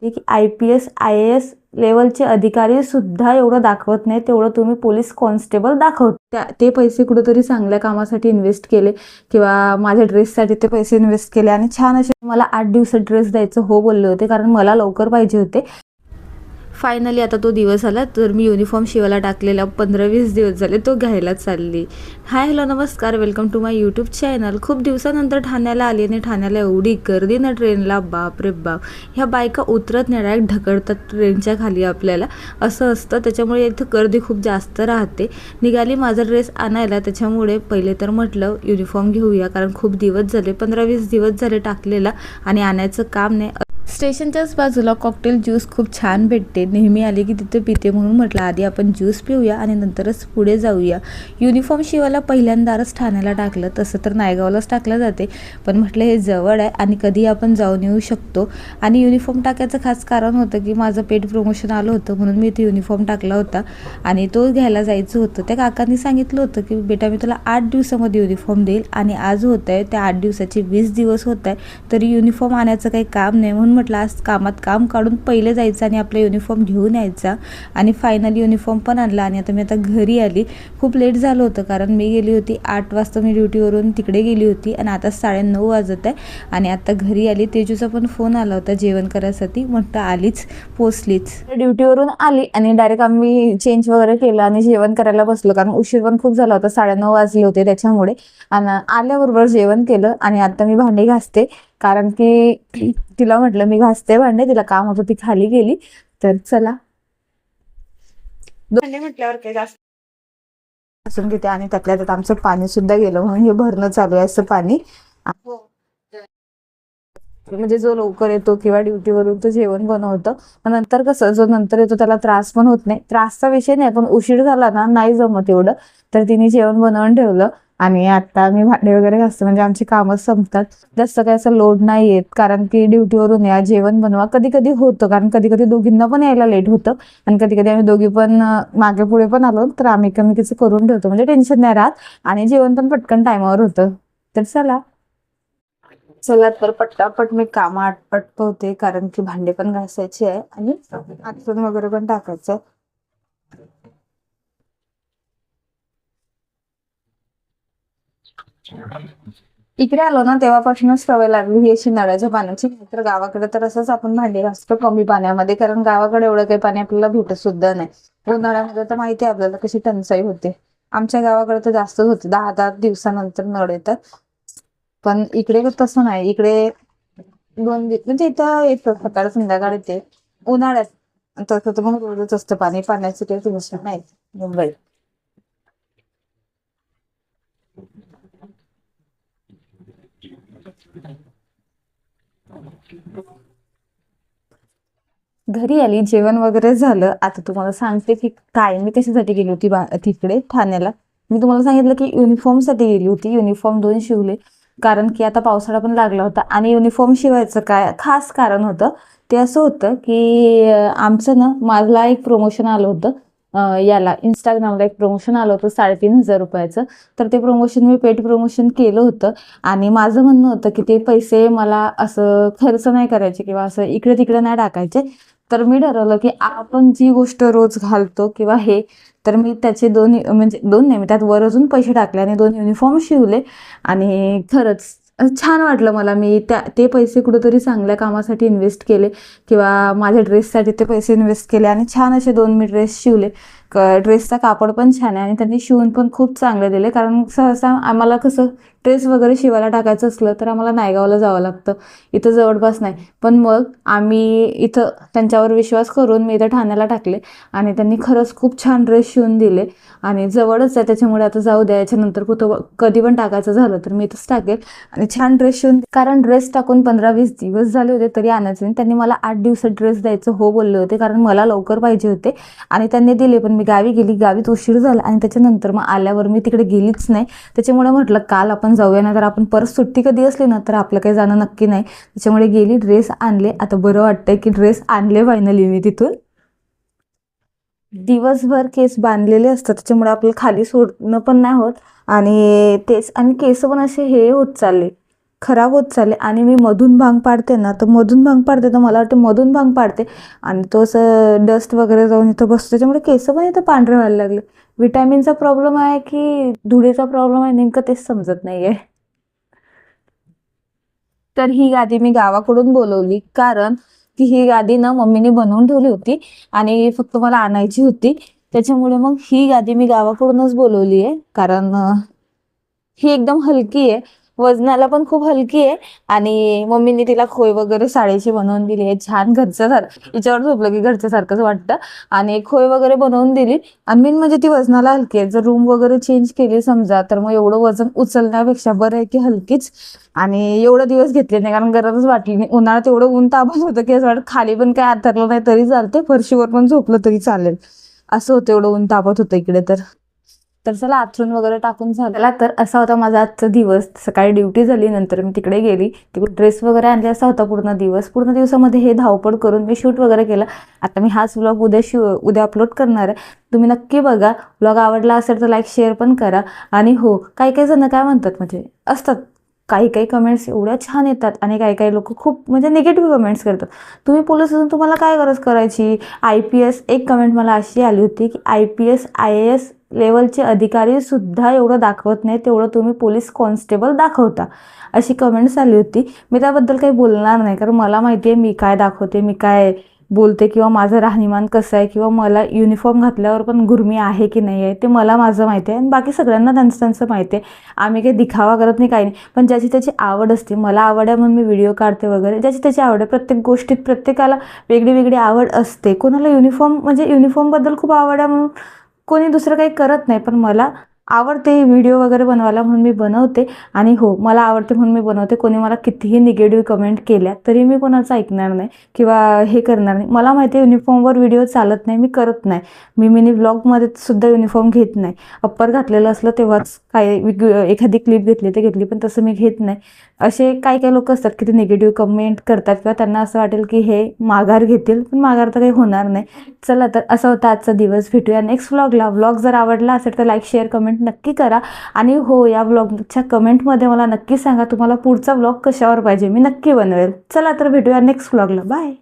की IPS IAS लेवलचे अधिकारी सुद्धा एवढं दाखवत नाही तेवढं तुम्ही पोलीस कॉन्स्टेबल दाखवता. ते पैसे कुठेतरी चांगल्या कामासाठी इन्व्हेस्ट केले किंवा माझ्या ड्रेससाठी ते पैसे इन्व्हेस्ट केले आणि छान असे मला 8 दिवसात ड्रेस द्यायचं हो बोलले होते, कारण मला लवकर पाहिजे होते. फायनली आता तो दिवस आला, तर मी युनिफॉर्म शिवायला टाकलेला 15-20 दिवस झाले तो घ्यायला चालली. हाय हॅलो नमस्कार, welcome to my YouTube channel. खूप दिवसानंतर ठाण्याला आली आणि ठाण्याला एवढी गर्दी ना ट्रेनला, बाप रे बाप. ह्या बायका उतरत नाही, डायरेक्ट ढकलतात ट्रेनच्या खाली आपल्याला, असं असतं. त्याच्यामुळे इथं गर्दी खूप जास्त राहते. निघाली माझा ड्रेस आणायला, त्याच्यामुळे पहिले तर म्हटलं युनिफॉर्म घेऊया, कारण खूप दिवस झाले 15-20 दिवस झाले टाकलेला आणि आणायचं काम नाही. स्टेशनच्याच बाजूला कॉकटेल ज्यूस खूप छान भेटते, नेहमी आले की तिथे पिते, म्हणून म्हटलं आधी आपण ज्यूस पिऊया आणि नंतरच पुढे जाऊया. युनिफॉर्म शिवायला पहिल्यांदाच ठाण्याला टाकलं, तसं तर नायगावलाच टाकलं जाते, पण म्हटलं हे जवळ आहे आणि कधी आपण जाऊन येऊ शकतो. आणि युनिफॉर्म टाकायचं खास कारण होतं की माझं पेड प्रमोशन आलं होतं, म्हणून मी इथे युनिफॉर्म टाकला होता आणि तो घ्यायला जायचं होतं. त्या काकांनी सांगितलं होतं की बेटा मी तुला 8 दिवसामध्ये युनिफॉर्म देईल, आणि आज होत आहे त्या 8 दिवसाचे 20 दिवस होत आहे, तरी युनिफॉर्म आणायचं काही काम नाही. म्हणून म्हटलं आज कामात काम काढून पहिले जायचं आणि आपला युनिफॉर्म घेऊन यायचा. आणि फायनली युनिफॉर्म पण आणला आणि आता मी घरी आली. खूप लेट झालं होतं, कारण मी गेली होती 8 वाजता, मी ड्युटीवरून तिकडे गेली होती आणि आता 9:30 वाजत आहे आणि आता घरी आली. तेजूचा पण फोन आला होता जेवण करायसाठी, म्हटलं आलीच, पोचलीच. ड्युटीवरून आली आणि डायरेक्ट आम्ही चेंज वगैरे केलं आणि जेवण करायला बसलो, कारण उशीर पण खूप झाला होता, 9:30 वाजले होते त्याच्यामुळे. आणि आल्याबरोबर जेवण केलं आणि आता मी भांडी घासते, कारण की तिला म्हटलं मी घासते भांडे, तिला काम होतं, ती खाली गेली. तर चला भांडे म्हटल्यावर काही जास्त घासून घेते. आणि त्यातल्या त्यात आमचं पाणी सुद्धा गेलं, म्हणून हे भरणं चालू आहे असं पाणी. म्हणजे जो लवकर येतो किंवा ड्युटीवरून तो जेवण बनवतो, नंतर कसं जो नंतर येतो त्याला त्रास पण होत नाही. त्रासचा विषय नाही, पण उशीर झाला ना नाही जमत एवढं. तर तिने जेवण बनवून ठेवलं आणि आता मी भांडे वगैरे घासते, म्हणजे आमची कामं संपतात. जास्त काही असं लोड नाही येत, कारण की ड्युटीवरून या जेवण बनवा. कधी कधी होतं, कारण कधी कधी दोघींना पण यायला लेट होतं आणि कधी कधी आम्ही दोघी पण मागे पुढे पण आलो तर आम्ही एकमेकीचं करून ठेवतो, म्हणजे टेन्शन नाही राहत आणि जेवण पण पटकन टायमावर होतं. तर चला तर पटापट मी काम आटपवते, कारण की भांडे पण घासायचे आहे आणि आतून वगैरे पण टाकायचं. इकडे आलो ना तेव्हापासूनच सवय लागली ही अशी नळाच्या पाण्याची. तर गावाकडे तर असंच आपण भांडी घासतो कमी पाण्यामध्ये, कारण गावाकडे एवढं काही पाणी आपल्याला भेटत सुद्धा नाही. उन्हाळ्यामध्ये तर माहिती आहे आपल्याला कशी टंचाई होते. आमच्या गावाकडे तर जास्तच होते, 10-10 दिवसानंतर नळ येतात. पण इकडे तसं नाही, इकडे 2 दिवस म्हणजे इथं येतं, सकाळ संध्याकाळ येते. उन्हाळ्यात तसं तर मग रोजच असतं पाणी, पाण्याचं काही टेन्शन नाही मुंबईत. घरी आली, जेवण वगैरे झालं. आता तुम्हाला सांगते की काय मी कशासाठी गेली होती तिकडे ठाण्याला. मी तुम्हाला सांगितलं की युनिफॉर्मसाठी गेली होती. युनिफॉर्म 2 शिवले, कारण की आता पावसाळा पण लागला होता आणि युनिफॉर्म शिवायचं काय खास कारण होतं. ते असं होतं की आमचं ना, मला एक प्रमोशन आलं होतं. याला इंस्टाग्रामला एक प्रमोशन आलं होतं 3,500 रुपयाचं. तर ते प्रमोशन मी पेड प्रमोशन केलं होतं आणि माझं म्हणणं होतं की ते पैसे मला असं खर्च नाही करायचे किंवा असं इकडे तिकडे नाही टाकायचे. तर मी ठरवलं की आपण जी गोष्ट रोज घालतो किंवा हे, तर मी त्याचे 2 म्हणजे 2 नाही, मी त्यात वर अजून पैसे टाकले आणि 2 युनिफॉर्म शिवले. आणि खरंच छान वाटलं मला. मी ते पैसे कुठेतरी चांगल्या कामासाठी इन्व्हेस्ट केले किंवा माझ्या ड्रेससाठी ते पैसे इन्व्हेस्ट केले आणि छान असे 2 मी ड्रेस शिवले. ड्रेसचा कापड पण छान आहे आणि त्यांनी शिवून पण खूप चांगले दिले, कारण सहसा आम्हाला कसं ड्रेस वगैरे शिवायला टाकायचं असलं तर आम्हाला नायगावला जावं लागतं, इथं जवळपास नाही. पण मग आम्ही इथं त्यांच्यावर विश्वास करून मी इथं ठाण्याला टाकले आणि त्यांनी खरंच खूप छान ड्रेस शिवून दिले. आणि जवळच आहे त्याच्यामुळे आता जाऊ द्यायच्या नंतर कुठं कधी पण टाकायचं झालं तर मी इथंच टाकेल. आणि छान ड्रेस शिवून, कारण ड्रेस टाकून 15-20 दिवस झाले होते तरी आणायचं नाही. त्यांनी मला 8 दिवसात ड्रेस द्यायचं हो बोलले होते, कारण मला लवकर पाहिजे होते आणि त्यांनी दिले. पण मी गावी गेली, गावीत उशीर झाला आणि त्याच्यानंतर मग आल्यावर मी तिकडे गेलीच नाही. त्याच्यामुळे म्हटलं काल आपण जाऊया, ना तर आपण परत सुट्टी कधी असली ना तर आपलं काही जाणं नक्की नाही. त्याच्यामुळे गेली, ड्रेस आणले. आता बरं वाटतंय की ड्रेस आणले फायनली मी तिथून. दिवसभर केस बांधलेले असतात त्याच्यामुळे आपल्याला खाली सोडणं पण नाही होत आणि तेच, आणि केस पण असे हे होत चालले, खराब होत चालले आणि मी मधून भांग पाडते ना, तर मला वाटतं मधून भांग पाडते आणि तो असं डस्ट वगैरे जाऊन इथं बसतो, त्याच्यामुळे केस पण इथं पांढरे व्हायला लागले. विटॅमिनचा प्रॉब्लेम आहे की धुळीचा प्रॉब्लेम आहे नेमकं तेच समजत नाहीये. तर ही गादी मी गावाकडून बोलवली, कारण की ही गादी ना मम्मीने बनवून ठेवली होती आणि फक्त मला आणायची होती. त्याच्यामुळे मग ही गादी मी गावाकडूनच बोलवली आहे, कारण ही एकदम हलकी आहे, वजनाला पण खूप हलकी आहे आणि मम्मीने तिला खोय वगैरे साडीची बनवून दिली आहे छान घरच्यासारखं. हिच्यावर झोपलं की घरच्यासारखंच वाटतं आणि खोय वगैरे बनवून दिली. आणि मेन म्हणजे ती वजनाला हलकी आहे. जर रूम वगैरे चेंज केली समजा, तर मग एवढं वजन उचलण्यापेक्षा बरं आहे की हलकीच. आणि एवढं दिवस घेतले नाही कारण गरजच वाटली नाही. उन्हाळ्यात एवढं ऊन तापत होतं की असं वाटतं खाली पण काय आथरलं नाही तरी चालते, फरशीवर पण झोपलं तरी चालेल, असं होतं, एवढं ऊन तापत होतं इकडे. तर चला आथरून वगैरे टाकून झाला. तर असा होता माझा आजचा दिवस. सकाळी ड्युटी झाली, नंतर मी तिकडे गेली, तिकडे ड्रेस वगैरे आणले, असा होता पूर्ण दिवस. पूर्ण दिवसामध्ये हे धावपळ करून मी शूट वगैरे केलं. आता मी हाच व्लॉग उद्या अपलोड करणार आहे. तुम्ही नक्की बघा. व्लॉग आवडला असेल तर लाईक शेअर पण करा. आणि हो, काही जण काय म्हणतात, म्हणजे असतात काही कमेंट्स एवढ्या छान येतात आणि काही लोक खूप म्हणजे निगेटिव्ह कमेंट्स करतात. तुम्ही पोलीस असून तुम्हाला काय गरज करायची. IPS, एक कमेंट मला अशी आली होती की IPS IAS लेवलचे अधिकारी सुद्धा एवढं दाखवत नाही तेवढं तुम्ही पोलीस कॉन्स्टेबल दाखवता, अशी कमेंट्स आली होती. मी त्याबद्दल काही बोलणार नाही, कारण मला माहिती आहे मी काय दाखवते, मी काय बोलते, किंवा माझं राहणीमान कसं आहे, किंवा मला युनिफॉर्म घातल्यावर पण गुर्मी आहे की नाही आहे, ते मला माझं माहिती आहे आणि बाकी सगळ्यांना त्यांचं माहिती आहे. आम्ही काही दिखावा करत नाही, काही नाही. पण ज्याची त्याची आवड असते. मला आवड आहे म्हणून मी व्हिडिओ काढते वगैरे, ज्याची त्याची आवड आहे. प्रत्येक गोष्टीत प्रत्येकाला वेगळी आवड असते. कोणाला युनिफॉर्मबद्दल खूप आवड आहे म्हणून कोणी दुसरं काही करत नाही, पण मला आवडते व्हिडिओ वगैरे बनवायला म्हणून मी बनवते. आणि हो, मला आवडते म्हणून मी बनवते. कोणी मला कितीही निगेटिव्ह कमेंट केल्या तरी मी कोणाचं ऐकणार नाही किंवा हे करणार नाही. मला माहिती आहे युनिफॉर्मवर व्हिडिओ चालत नाही, मी करत नाही. मी मिनी व्लॉगमध्ये सुद्धा युनिफॉर्म घेत नाही. अप्पर घातलेलं असलं तेव्हाच एखादी क्लिप घेतली तर घेतली, पण तसं मी घेत नाही. असे काही लोक असतात की ते निगेटिव्ह कमेंट करतात किंवा त्यांना असं वाटेल की हे माघार घेतील, पण माघार तर काही होणार नाही. चला, तर असा होता आजचा दिवस. भेटूया नेक्स्ट व्लॉगला. व्लॉग जर आवडला असेल तर लाईक शेअर कमेंट नक्की करा. आणि हो, या व्लॉगच्या कमेंटमध्ये मला नक्की सांगा तुम्हाला पुढचा व्लॉग कशावर पाहिजे, मी नक्की बनवेल. चला तर भेटूया नेक्स्ट व्लॉगला. बाय.